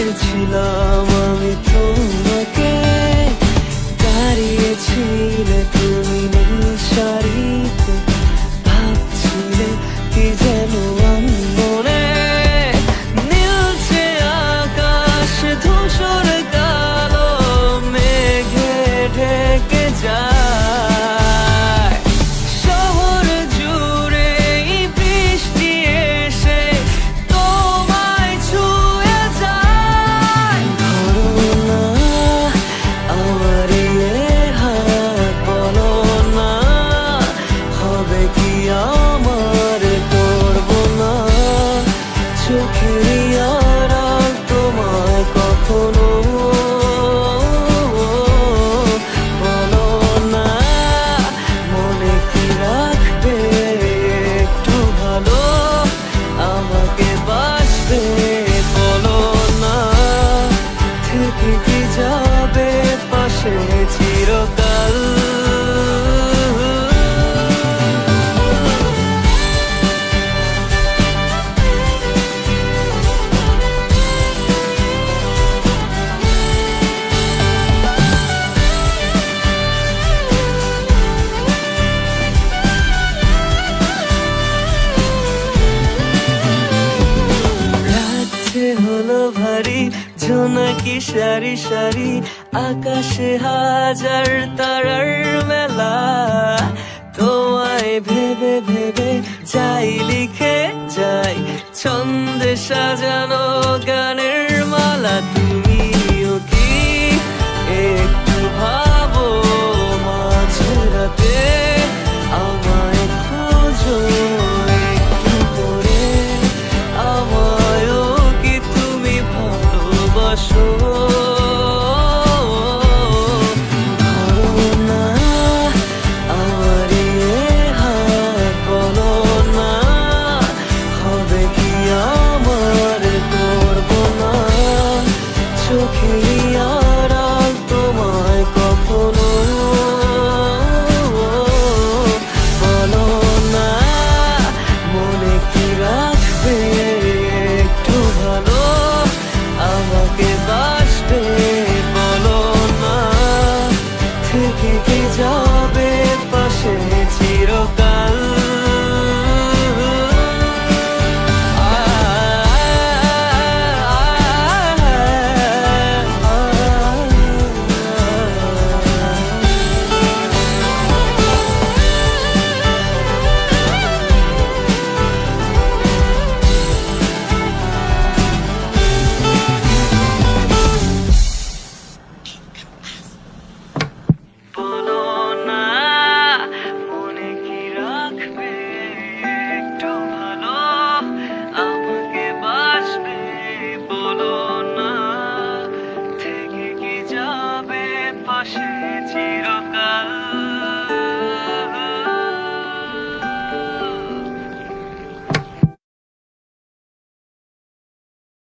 দেখেছিলাম আমি তোমাকে, দাঁড়িয়েছিলে তুমি নীল শাড়িতে, ভাবছিলে কি যেন মনে, নীলচে আকাশ ধূসর কালো মেঘে ঢেকে যায়, শহর জুড়ে বৃষ্টি এসে তোমায় ছুঁয়ে যায়। ধরো না আমার হাত, বলো না হবে কি আমার, করবো না চোখের আড়াল তোমায় কখনো, বলো না মনে কি রাখবে একটু ভালো, আমাকে বাসবে, বলো না থেকে কি যাবে পাশে চিরকাল। হলো ভারী জোনাকি সারি সারি, আকাশে হাজার তারার মেলা, তোমায় ভেবে ভেবে যাই লিখে যাই ছন্দে সাজানো গানের মালা। তুমিও কি একটু ভাবো মাঝে রাতে আমায় খোঁজো একটু করে, আমায়ও কি তুমি ভালোবাসো, ধরো না আমার হাত, বলো না হবে কি আমার, করবো না চোখে